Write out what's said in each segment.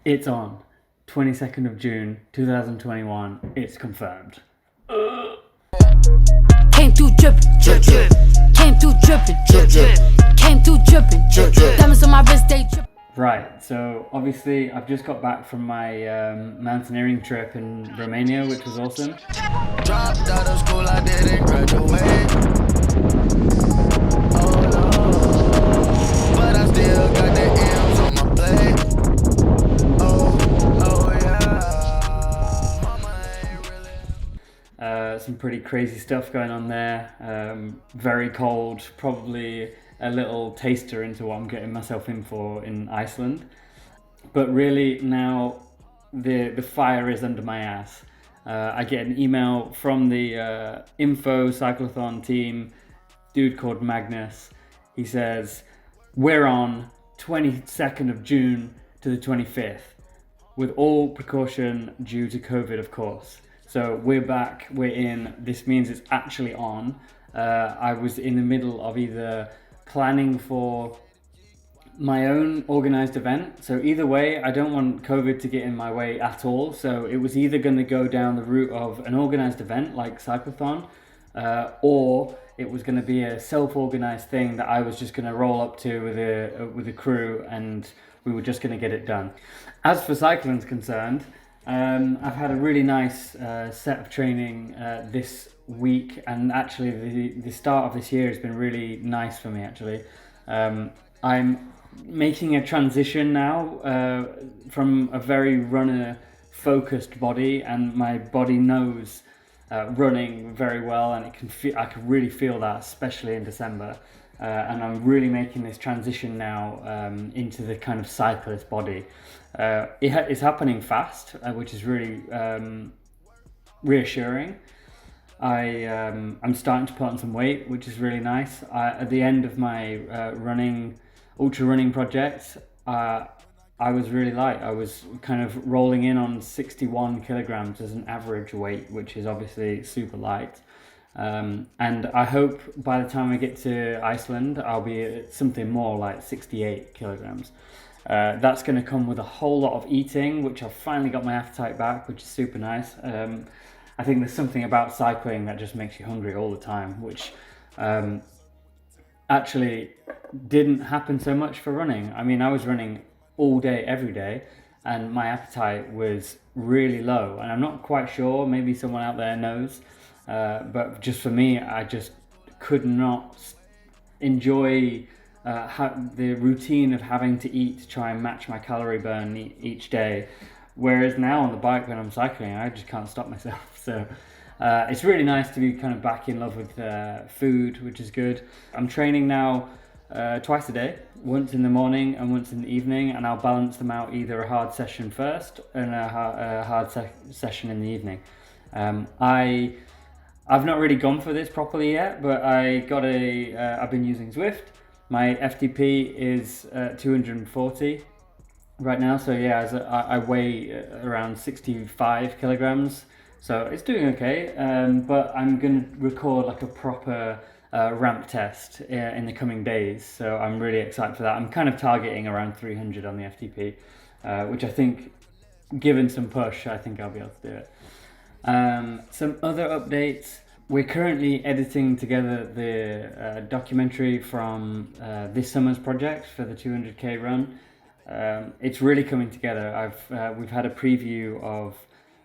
It's on. 22nd of June, 2021. It's confirmed. Came through drippin', drip, drip. Came through drippin', drip, drip. Came through drippin', drip, drip. Diamonds on my wrist, they drip. Right, so obviously I've just got back from my mountaineering trip in Romania, which was awesome. Dropped out of school, I didn't graduate. Oh no, but I still got the M's on my plate. Oh yeah. Mama ain't really. Some pretty crazy stuff going on there. Very cold, probably a little taster into what I'm getting myself in for in Iceland. But really now the fire is under my ass. I get an email from the Info Cyclothon team, dude called Magnus. He says, we're on 22nd of June to the 25th, with all precaution due to COVID, of course. So we're back, we're in, this means it's actually on. I was in the middle of either planning for my own organised event. So either way, I don't want COVID to get in my way at all. So it was either going to go down the route of an organised event like Cyclothon, or it was going to be a self-organised thing that I was just going to roll up to with a crew, and we were just going to get it done. As for cycling's concerned, I've had a really nice set of training this week, and actually the start of this year has been really nice for me actually. I'm making a transition now from a very runner focused body, and my body knows running very well, and I can really feel that, especially in December. And I'm really making this transition now into the kind of cyclist body. It's happening fast, which is really reassuring. I'm starting to put on some weight, which is really nice. At the end of my ultra running project, I was really light. I was kind of rolling in on 61 kilograms as an average weight, which is obviously super light. And I hope by the time I get to Iceland, I'll be at something more like 68 kilograms. That's going to come with a whole lot of eating, which I've finally got my appetite back, which is super nice. I think there's something about cycling that just makes you hungry all the time, which actually didn't happen so much for running. I mean, I was running all day, every day, and my appetite was really low. And I'm not quite sure, maybe someone out there knows, but just for me, I just could not enjoy the routine of having to eat to try and match my calorie burn each day. Whereas now on the bike, when I'm cycling, I just can't stop myself. So it's really nice to be kind of back in love with food, which is good. I'm training now twice a day, once in the morning and once in the evening, and I'll balance them out, either a hard session first and a hard session in the evening. I've not really gone for this properly yet, but I've been using Zwift. My FTP is 240 right now, so yeah, I weigh around 65 kilograms, so it's doing okay. But I'm going to record like a proper ramp test in the coming days, so I'm really excited for that. I'm kind of targeting around 300 on the FTP, which I think, given some push, I think I'll be able to do it. Some other updates. We're currently editing together the documentary from this summer's project for the 200k run. It's really coming together. We've had a preview of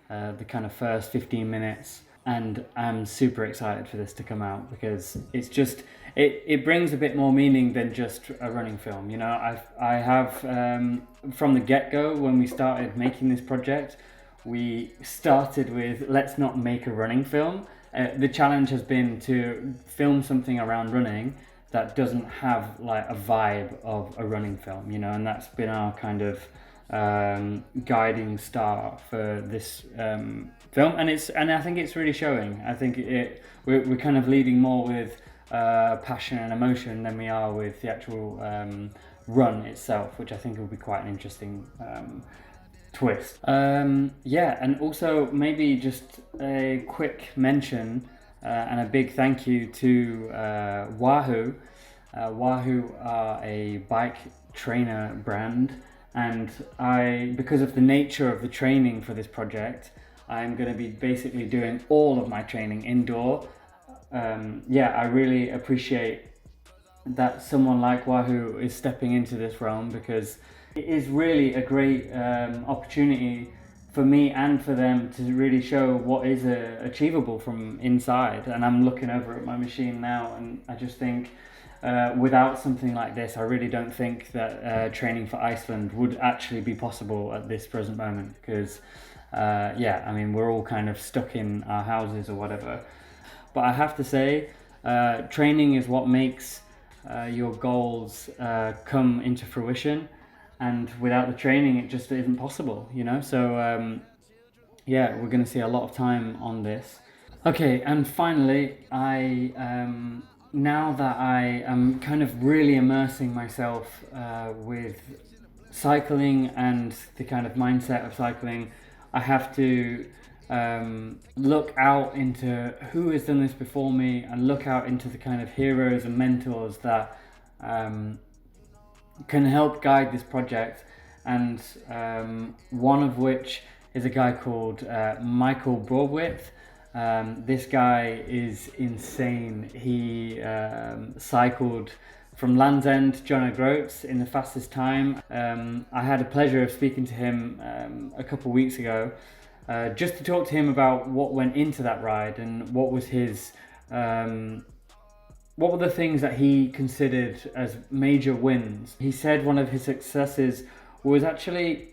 the kind of first 15 minutes, and I'm super excited for this to come out, because it's just it brings a bit more meaning than just a running film. You know, I have from the get-go, when we started making this project, we started with, let's not make a running film. The challenge has been to film something around running that doesn't have like a vibe of a running film, you know, and that's been our kind of guiding star for this film, and I think it's really showing. I think we're kind of leading more with passion and emotion than we are with the actual run itself, which I think will be quite an interesting twist. Yeah, and also maybe just a quick mention and a big thank you to Wahoo. Wahoo are a bike trainer brand And because of the nature of the training for this project, I'm going to be basically doing all of my training indoor. I really appreciate that someone like Wahoo is stepping into this realm, because it is really a great opportunity for me and for them to really show what is achievable from inside. And I'm looking over at my machine now, and I just think without something like this, I really don't think that training for Iceland would actually be possible at this present moment, because we're all kind of stuck in our houses or whatever. But I have to say, training is what makes your goals come into fruition, and without the training it just isn't possible, so we're going to see a lot of time on this. Okay, and finally, now that I am kind of really immersing myself with cycling and the kind of mindset of cycling, I have to look out into who has done this before me, and look out into the kind of heroes and mentors that can help guide this project. And one of which is a guy called Micheal Broadwith. This guy is insane. He cycled from Land's End to John O'Groats in the fastest time. I had the pleasure of speaking to him a couple of weeks ago, just to talk to him about what went into that ride, and what was his what were the things that he considered as major wins. He said one of his successes was actually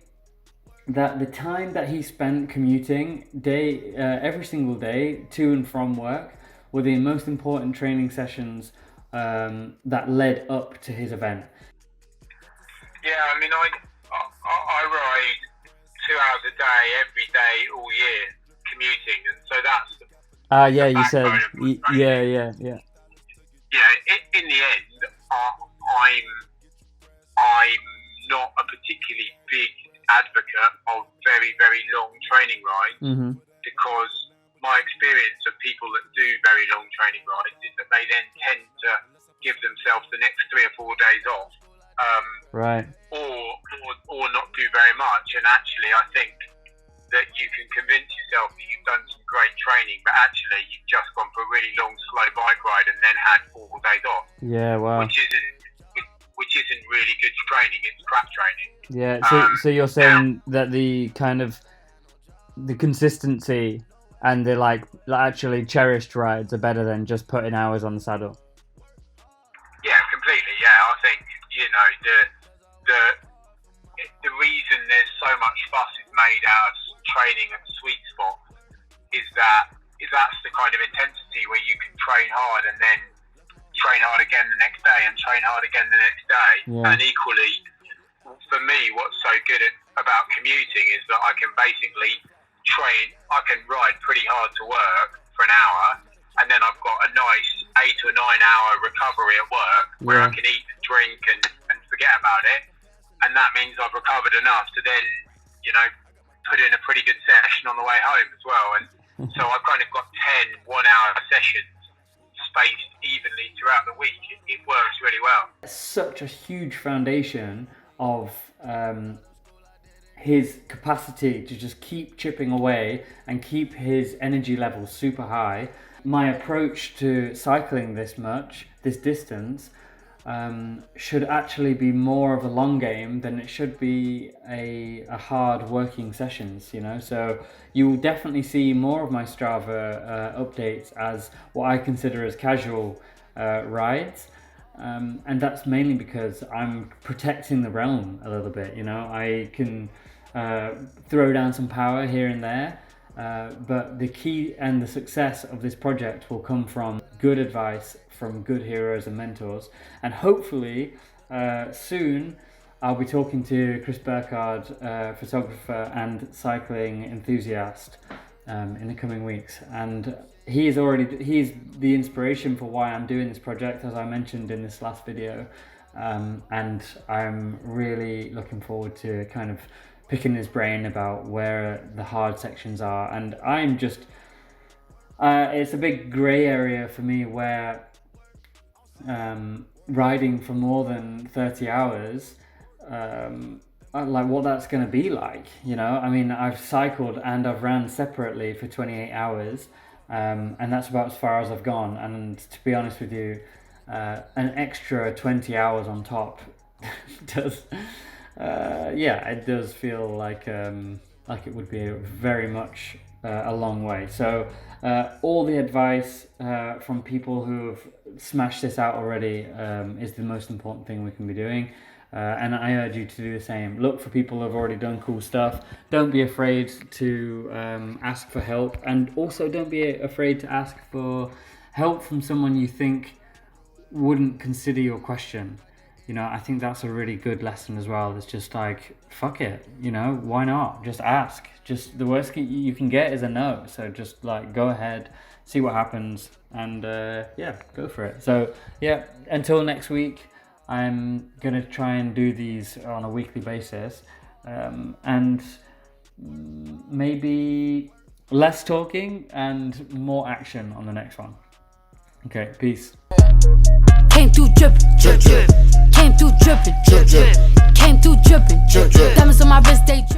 that the time that he spent commuting every single day to and from work were the most important training sessions that led up to his event. Yeah, I mean, I ride 2 hours a day, every day, all year, commuting, and so that's you said, yeah. In the end, I'm not a particularly big advocate of very, very long training rides, because my experience of people that do very long training rides is that they then tend to give themselves the next 3 or 4 days off, or not do very much. And actually, I think that you can convince yourself that you've done some great training, but actually you've just gone for a really long, slow bike ride and then had 4 days off. Yeah, wow. Which isn't really good training. It's crap training. Yeah. So you're saying that the kind of the consistency and the actually cherished rides are better than just putting hours on the saddle? Yeah, completely. Yeah, I think the reason there's so much fuss is made out of training at sweet spot is that's the kind of intensity where you can train hard and then train hard again the next day and train hard again the next day. Yeah. And equally, for me, what's so good about commuting is that I can basically I can ride pretty hard to work for an hour, and then I've got a nice 8 or 9 hour recovery at work where I can eat and drink and forget about it. And that means I've recovered enough to then, put in a pretty good session on the way home as well. And so I've kind of got 10 1-hour sessions spaced evenly throughout the week. It works really well. Such a huge foundation of his capacity to just keep chipping away and keep his energy levels super high. My approach to cycling this distance, should actually be more of a long game than it should be a hard working sessions, so you will definitely see more of my Strava updates as what I consider as casual rides, and that's mainly because I'm protecting the realm a little bit. I can throw down some power here and there, but the key and the success of this project will come from good advice from good heroes and mentors. And hopefully soon I'll be talking to Chris Burkard, photographer and cycling enthusiast, in the coming weeks. And he's the inspiration for why I'm doing this project, as I mentioned in this last video. And I'm really looking forward to kind of picking his brain about where the hard sections are. And I'm just, it's a big grey area for me where riding for more than 30 hours like what that's going to be like, you know. I mean, I've cycled and I've ran separately for 28 hours, and that's about as far as I've gone. And to be honest with you, an extra 20 hours on top does, it does feel like it would be very much a long way. So all the advice from people who have smashed this out already is the most important thing we can be doing. And I urge you to do the same. Look for people who have already done cool stuff. Don't be afraid to ask for help. And also don't be afraid to ask for help from someone you think wouldn't consider your question. You know, I think that's a really good lesson as well. It's just like, fuck it, you know, why not? Just ask. Just the worst you can get is a no. So just like go ahead, see what happens, and go for it. So yeah, until next week, I'm gonna try and do these on a weekly basis, and maybe less talking and more action on the next one. Okay, peace. Came through drippin', drip drip. Came through drippin', drip drip. Came through drippin', drip drip. Diamonds on my wrist, they drip.